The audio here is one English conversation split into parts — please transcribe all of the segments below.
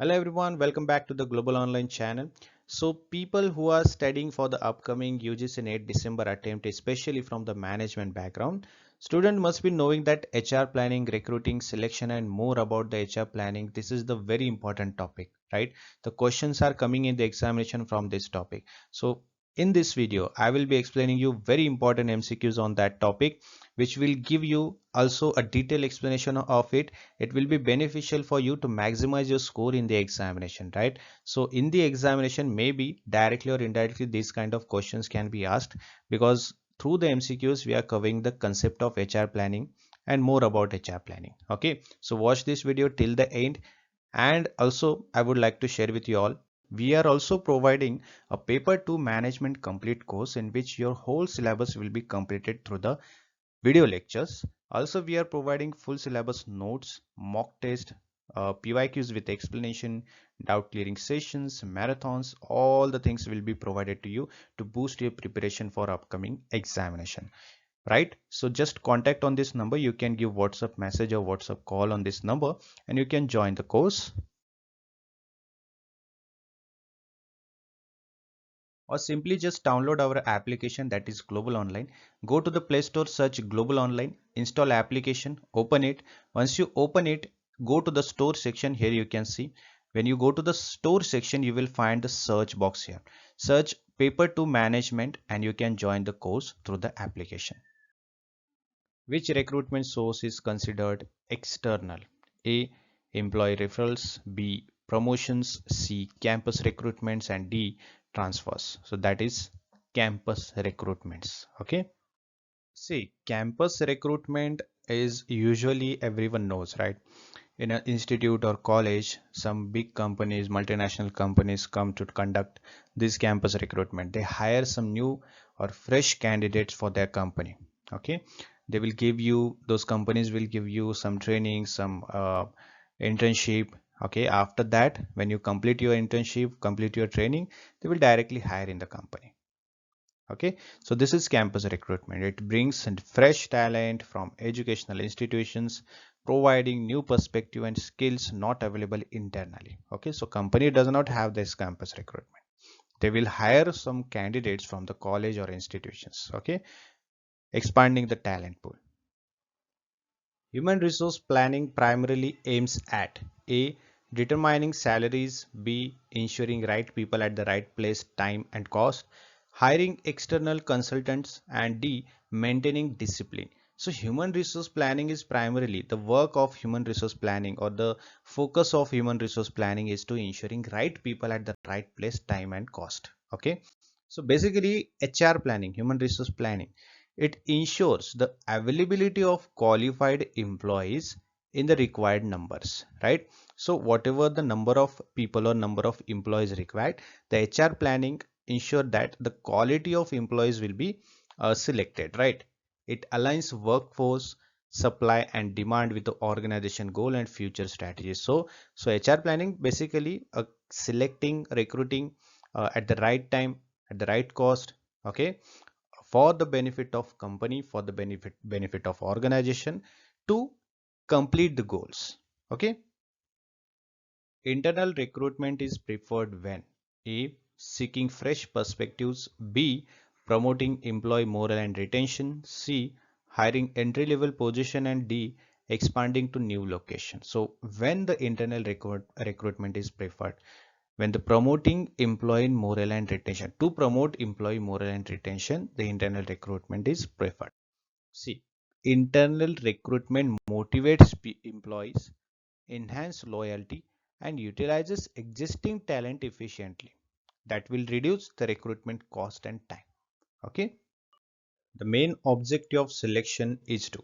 Hello everyone, welcome back to the Global Online channel. So people who are studying for the upcoming UGC NET December attempt, especially from the management background, student must be knowing that HR planning, recruiting, selection and more about the HR planning. This is the very important topic, right? The questions are coming in the examination from this topic. So in this video, I will be explaining you very important MCQs on that topic, which will give you also a detailed explanation of it. It will be beneficial for you to maximize your score in the examination, right? So in the examination, maybe directly or indirectly these kind of questions can be asked, because through the MCQs we are covering the concept of HR planning and more about HR planning. Okay, so watch this video till the end. And also I would like to share with you all, we are also providing a paper 2 management complete course in which your whole syllabus will be completed through the video lectures. Also, we are providing full syllabus notes, mock test, PYQs with explanation, doubt clearing sessions, marathons, all the things will be provided to you to boost your preparation for upcoming examination. Right? So just contact on this number. You can give WhatsApp message or WhatsApp call on this number and you can join the course. Or simply just download our application, that is Global Online. Go to the Play Store, search Global Online, install application, open it. Once you open it, go to the store section. Here you can see, when you go to the store section, you will find the search box here. Search paper 2 management and you can join the course through the application. Which recruitment source is considered external? A. Employee referrals, B. Promotions, C. Campus recruitments, and D. Transfers. So that is campus recruitments. Okay. See, campus recruitment is usually everyone knows, right? In an institute or college, some big companies, multinational companies come to conduct this campus recruitment. They hire some new or fresh candidates for their company. Okay, they will give you, those companies will give you some training, some internship. Okay, after that, when you complete your internship, complete your training, they will directly hire in the company. Okay, so this is campus recruitment. It brings in fresh talent from educational institutions, providing new perspective and skills not available internally. Okay, so company does not have this campus recruitment. They will hire some candidates from the college or institutions. Okay, expanding the talent pool. Human resource planning primarily aims at A. Determining salaries, B. Ensuring right people at the right place, time and cost, hiring external consultants, and D. Maintaining discipline. So human resource planning is primarily the work of human resource planning, or the focus of human resource planning is to ensuring right people at the right place, time and cost. Okay. So basically HR planning, human resource planning, it ensures the availability of qualified employees in the required numbers, right? So whatever the number of people or number of employees required, the HR planning ensure that the quality of employees will be selected, right? It aligns workforce supply and demand with the organization goal and future strategies. So HR planning basically selecting, recruiting at the right time, at the right cost. Okay, for the benefit of company, for the benefit of organization, to complete the goals. Okay, internal recruitment is preferred when A. Seeking fresh perspectives, B. Promoting employee morale and retention, C. Hiring entry level position, and D. Expanding to new locations. So when the internal recruitment is preferred, when the promoting employee morale and retention, to promote employee morale and retention, the internal recruitment is preferred. See, internal recruitment motivates employees, enhance loyalty, and utilizes existing talent efficiently. That will reduce the recruitment cost and time. Okay. The main objective of selection is to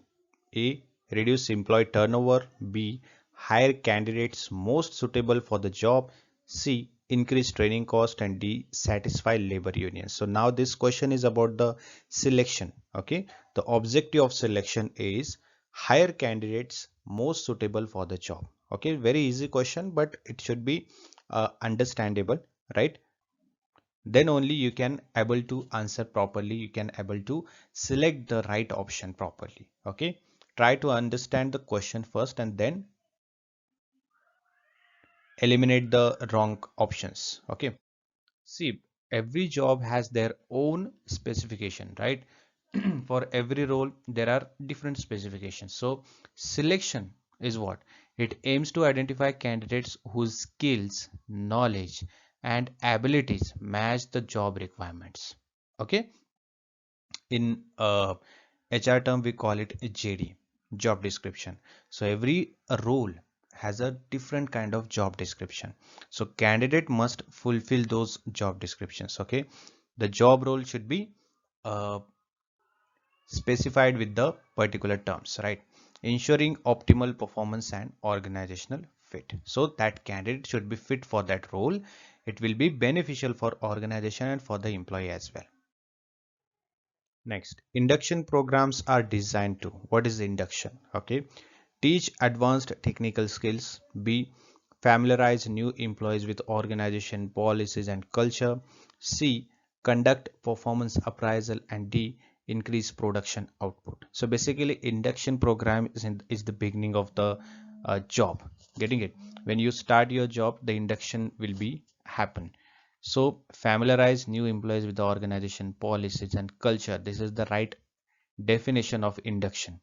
A. Reduce employee turnover, B. Hire candidates most suitable for the job, C. Increase training cost, and D. Satisfy labor unions. So now this question is about the selection. Okay, the objective of selection is hire candidates most suitable for the job. Okay, very easy question, but it should be understandable, right? Then only you can able to answer properly, you can able to select the right option properly. Okay, try to understand the question first and then eliminate the wrong options. Okay, see, every job has their own specification, right? For every role there are different specifications. So selection is what it aims to identify candidates whose skills, knowledge and abilities match the job requirements. Okay, in HR term we call it JD, job description. So every role has a different kind of job description, so candidate must fulfill those job descriptions. Okay, the job role should be uh, specified with the particular terms, right? Ensuring optimal performance and organizational fit. So that candidate should be fit for that role. It will be beneficial for organization and for the employee as well. Next, induction programs are designed to, what is induction? Okay, teach advanced technical skills. B, familiarize new employees with organization policies and culture. C, conduct performance appraisal. And D, increase production output. So basically induction program is the beginning of the job. Getting it? When you start your job, the induction will be happen. So familiarize new employees with the organization policies and culture. This is the right definition of induction.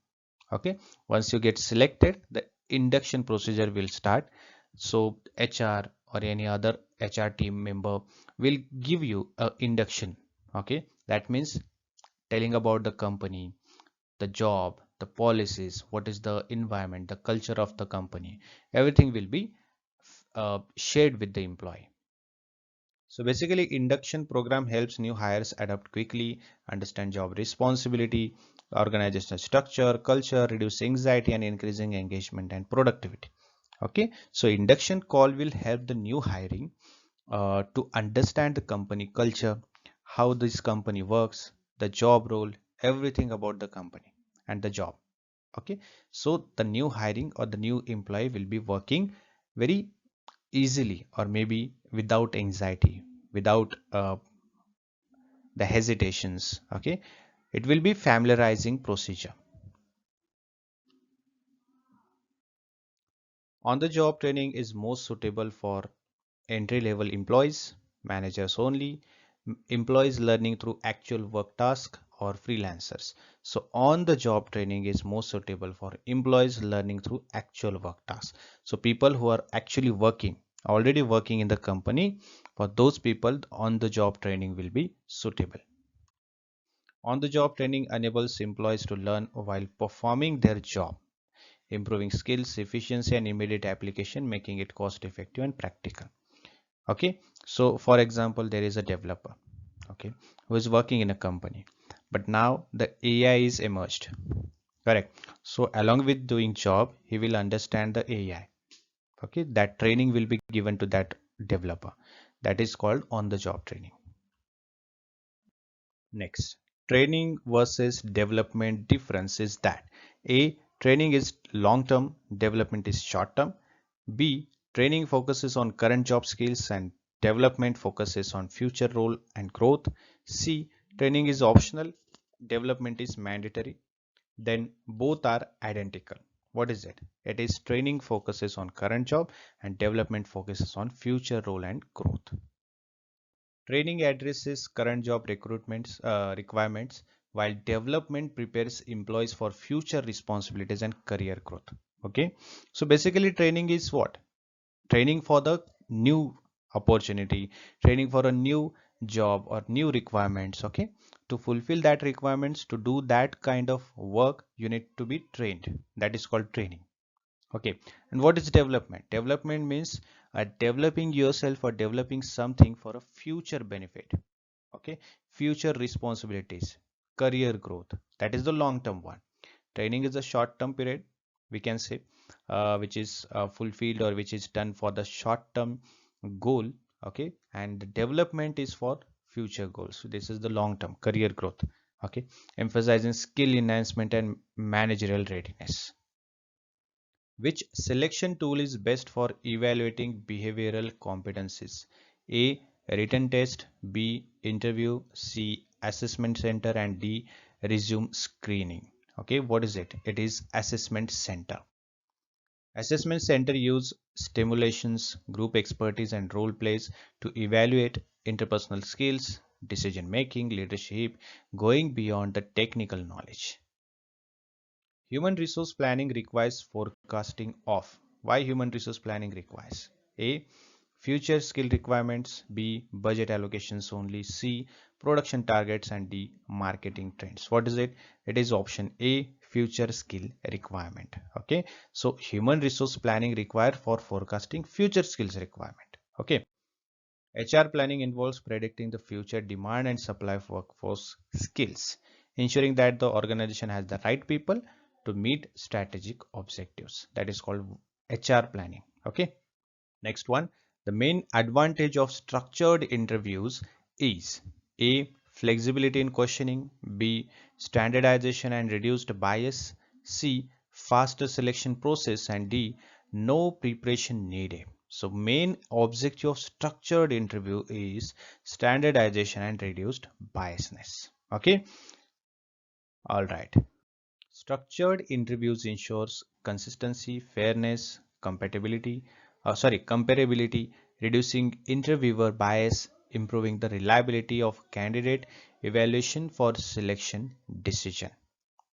Okay, once you get selected, the induction procedure will start. So HR or any other HR team member will give you a induction. Okay, that means telling about the company, the job, the policies, what is the environment, the culture of the company. Everything will be shared with the employee. So basically induction program helps new hires adapt quickly, understand job responsibility, organizational structure, culture, reduce anxiety and increasing engagement and productivity. Okay, so induction call will help the new hiring to understand the company culture, how this company works, the job role, everything about the company and the job. Okay, so the new hiring or the new employee will be working very easily or maybe without anxiety, without the hesitations. Okay, it will be familiarizing procedure. On the job training is most suitable for entry level employees, managers only, employees learning through actual work task or freelancers. So on the job training is most suitable for employees learning through actual work tasks. So people who are actually working, already working in the company, for those people on the job training will be suitable. On the job training enables employees to learn while performing their job, improving skills, efficiency and immediate application, making it cost effective and practical. Okay, so for example there is a developer, okay, who is working in a company, but now the AI is emerged, correct? So along with doing job he will understand the AI. Okay, that training will be given to that developer. That is called on the job training. Next, training versus development difference is that A, training is long term, development is short term. B, training focuses on current job skills and development focuses on future role and growth. C, training is optional, development is mandatory. Then both are identical. What is it? It is training focuses on current job and development focuses on future role and growth. Training addresses current job recruitments requirements, while development prepares employees for future responsibilities and career growth. Okay, so basically training is what? Training for the new opportunity, training for a new job or new requirements. Okay, to fulfill that requirements, to do that kind of work, you need to be trained. That is called training. Okay, and what is development? Development means developing yourself or developing something for a future benefit. Okay, future responsibilities, career growth. That is the long term one. Training is a short term period, we can say, which is fulfilled or which is done for the short term goal. Okay, and the development is for future goals. So this is the long term career growth. Okay, emphasizing skill enhancement and managerial readiness. Which selection tool is best for evaluating behavioral competencies? A, written test. B, interview. C, assessment center. And D, resume screening. Okay, what is it? It is assessment center. Assessment center use stimulations, group expertise, and role plays to evaluate interpersonal skills, decision making, leadership, going beyond the technical knowledge. Human resource planning requires forecasting of. Why human resource planning requires? A. Future skill requirements. B. Budget allocations only. C. Production targets. And D. Marketing trends. What is it? It is option A. Future skill requirement. Okay. So human resource planning required for forecasting future skills requirement. Okay. HR planning involves predicting the future demand and supply of workforce skills, ensuring that the organization has the right people to meet strategic objectives. That is called HR planning. Okay. Next one, the main advantage of structured interviews is A. Flexibility in questioning, B. Standardization and reduced bias, C. Faster selection process, and D. No preparation needed. So main objective of structured interview is standardization and reduced biasness. Okay. All right. Structured interviews ensures consistency, fairness, comparability, reducing interviewer bias, improving the reliability of candidate evaluation for selection decision.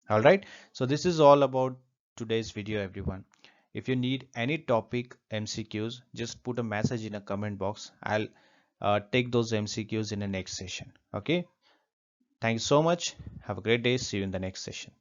All right. So this is all about today's video, everyone. If you need any topic MCQs, just put a message in a comment box. I'll take those MCQs in the next session. Okay. Thank you so much. Have a great day. See you in the next session.